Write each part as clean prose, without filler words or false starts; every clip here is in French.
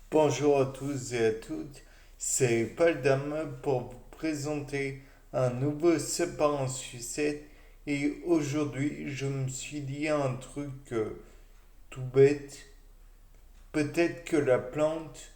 Bonjour à tous et à toutes, c'est Paul Dame pour vous présenter un nouveau sapin en sucette et aujourd'hui je me suis dit un truc tout bête, peut-être que la plante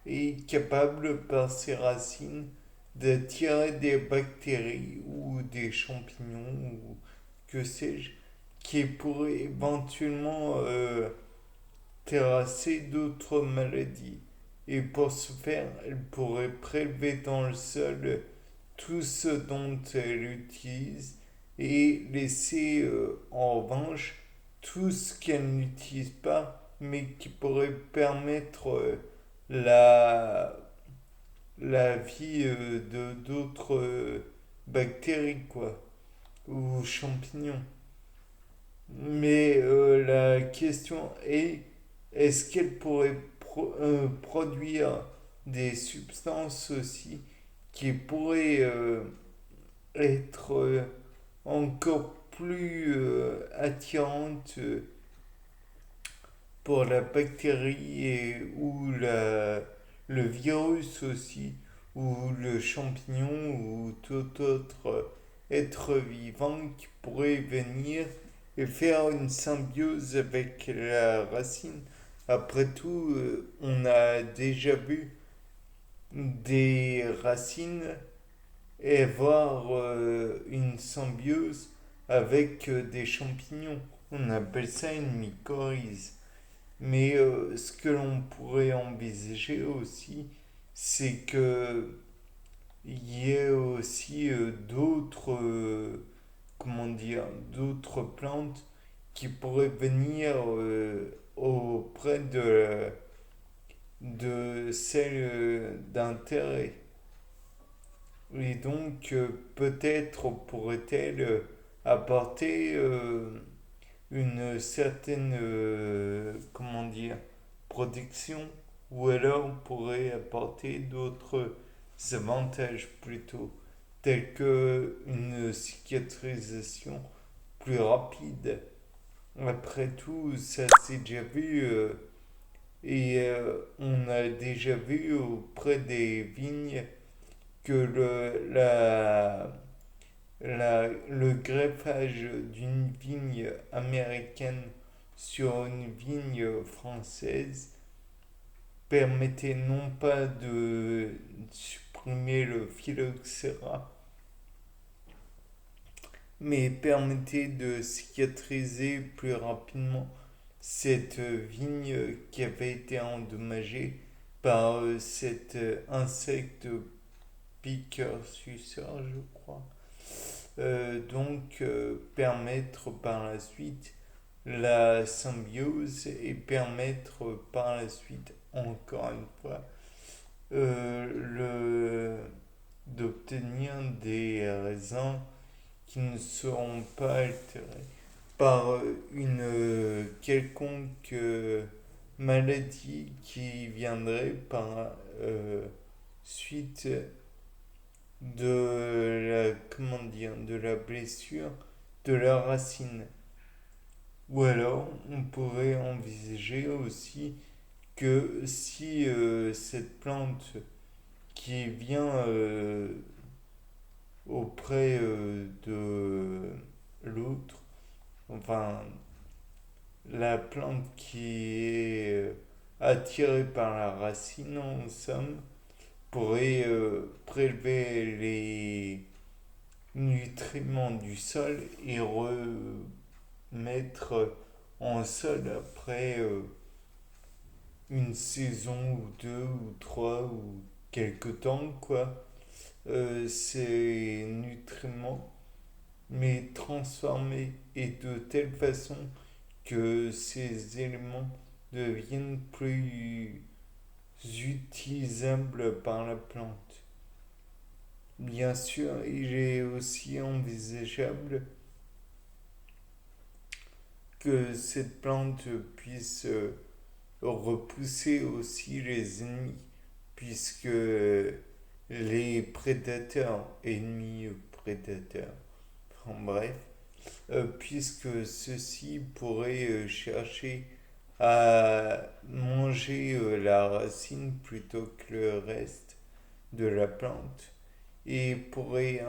est capable par ses racines d'attirer des bactéries ou des champignons ou que sais-je qui pourraient éventuellement terrasser d'autres maladies. Et pour ce faire, elle pourrait prélever dans le sol tout ce dont elle utilise et laisser en revanche tout ce qu'elle n'utilise pas, mais qui pourrait permettre la, la vie de d'autres bactéries, quoi, ou champignons. Mais la question est, est-ce qu'elle pourrait produire des substances aussi qui pourraient être encore plus attirantes pour la bactérie ou le virus aussi, ou le champignon ou tout autre être vivant qui pourrait venir et faire une symbiose avec la racine. Après tout, on a déjà vu des racines et voir une symbiose avec des champignons. On appelle ça une mycorhize. Mais ce que l'on pourrait envisager aussi, c'est que il y ait aussi d'autres, comment dire, d'autres plantes qui pourraient venir auprès de celles d'intérêt. Et donc, peut-être pourrait-elle apporter une certaine, comment dire, protection, ou alors pourrait apporter d'autres avantages plutôt, tels que une cicatrisation plus rapide. Après tout, ça s'est déjà vu on a déjà vu auprès des vignes que le greffage d'une vigne américaine sur une vigne française permettait non pas de supprimer le phylloxéra, mais permettait de cicatriser plus rapidement cette vigne qui avait été endommagée par cet insecte piqueur-suceur, je crois. Permettre par la suite la symbiose et permettre par la suite, encore une fois, euh, d'obtenir des raisins qui ne seront pas altérés par une quelconque maladie qui viendrait par suite comment dire, de la blessure de la racine. Ou alors, on pourrait envisager aussi que si cette plante qui vient auprès de l'autre, enfin, la plante qui est attirée par la racine, en somme, pourrait prélever les nutriments du sol et remettre en sol après une saison ou deux ou trois ou quelques temps, quoi, ces nutriments, mais transformés et de telle façon que ces éléments deviennent plus utilisables par la plante. Bien sûr, il est aussi envisageable que cette plante puisse repousser aussi les ennemis, puisque les prédateurs, ennemis prédateurs, enfin bref, puisque ceux-ci pourraient chercher à manger la racine plutôt que le reste de la plante et pourrait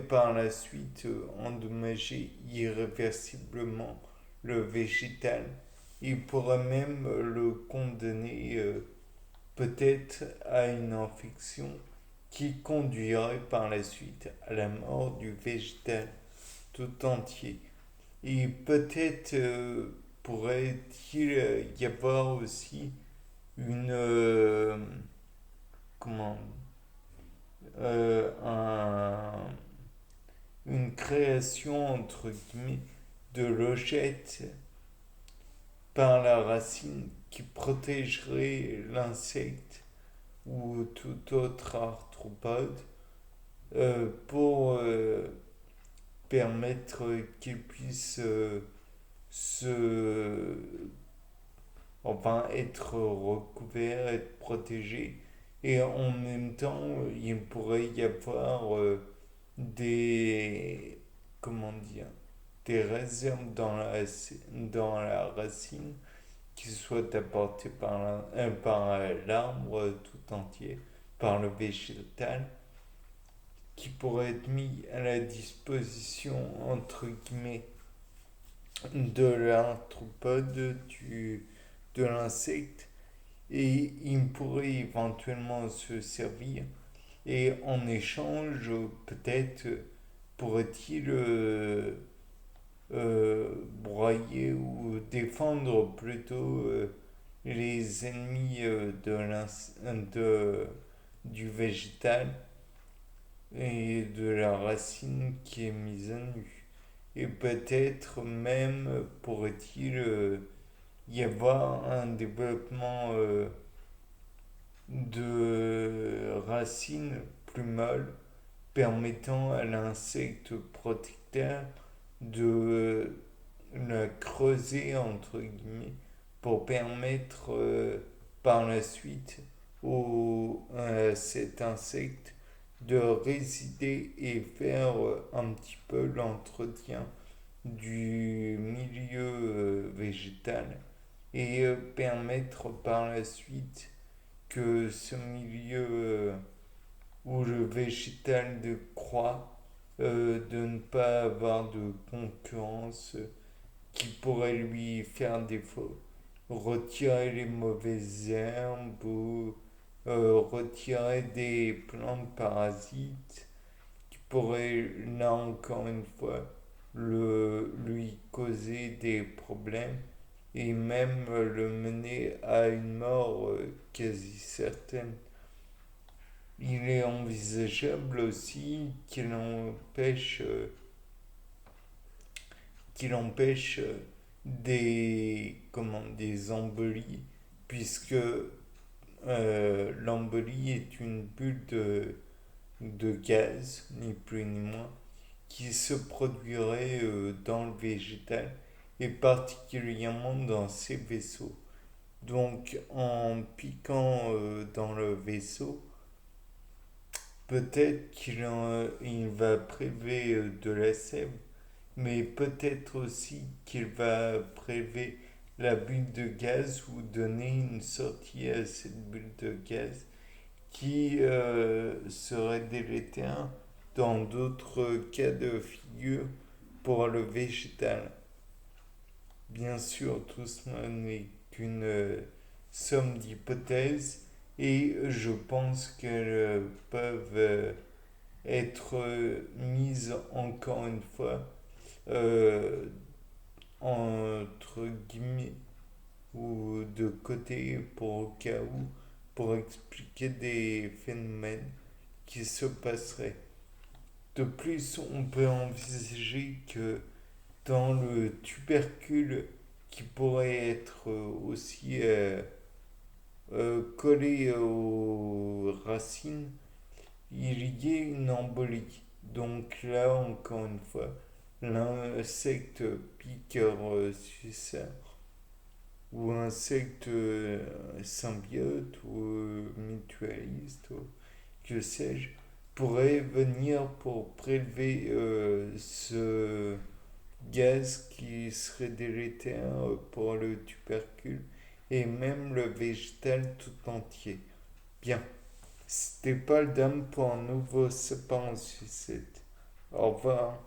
par la suite endommager irréversiblement le végétal. Il pourrait même le condamner peut-être à une infection qui conduirait par la suite à la mort du végétal tout entier. Et peut-être pourrait-il y avoir aussi une, comment, un, une création entre guillemets de logettes par la racine qui protégerait l'insecte ou tout autre arthropode pour permettre qu'il puisse se enfin être recouvert, être protégé. Et en même temps, il pourrait y avoir des, comment dire, des réserves dans la racine qui soient apportées par l'arbre tout entier, par le végétal, qui pourrait être mis à la disposition, entre guillemets, de l'arthropode, de l'insecte, et il pourrait éventuellement se servir. Et en échange, peut-être pourrait-il broyer ou défendre plutôt les ennemis de, du végétal et de la racine qui est mise à nu. Et peut-être même pourrait-il y avoir un développement de racines plus molles permettant à l'insecte protecteur de la creuser entre guillemets pour permettre par la suite à cet insecte de résider et faire un petit peu l'entretien du milieu végétal et permettre par la suite que ce milieu où le végétal de croît, de ne pas avoir de concurrence qui pourrait lui faire défaut. Retirer les mauvaises herbes ou retirer des plantes parasites qui pourraient, là encore une fois, lui causer des problèmes et même le mener à une mort quasi certaine. Il est envisageable aussi qu'il empêche des embolies, puisque l'embolie est une bulle de gaz, ni plus ni moins, qui se produirait dans le végétal et particulièrement dans ces vaisseaux. Donc en piquant dans le vaisseau, peut-être il va prélever de la sève, mais peut-être aussi qu'il va prélever la bulle de gaz ou donner une sortie à cette bulle de gaz qui serait délétère dans d'autres cas de figure pour le végétal. Bien sûr, tout cela n'est qu'une somme d'hypothèses et je pense qu'elles peuvent être mises encore une fois euh, entre guillemets ou de côté pour au cas où pour expliquer des phénomènes qui se passeraient. De plus, on peut envisager que dans le tubercule qui pourrait être aussi collé aux racines, il y ait une embolie. Donc là, encore une fois, l'insecte piqueur suceur ou insecte symbiote ou mutualiste, ou que sais-je, pourrait venir pour prélever ce gaz qui serait délétère pour le tubercule et même le végétal tout entier. Bien, c'était pas le dame pour un nouveau sapin en sucette. Au revoir.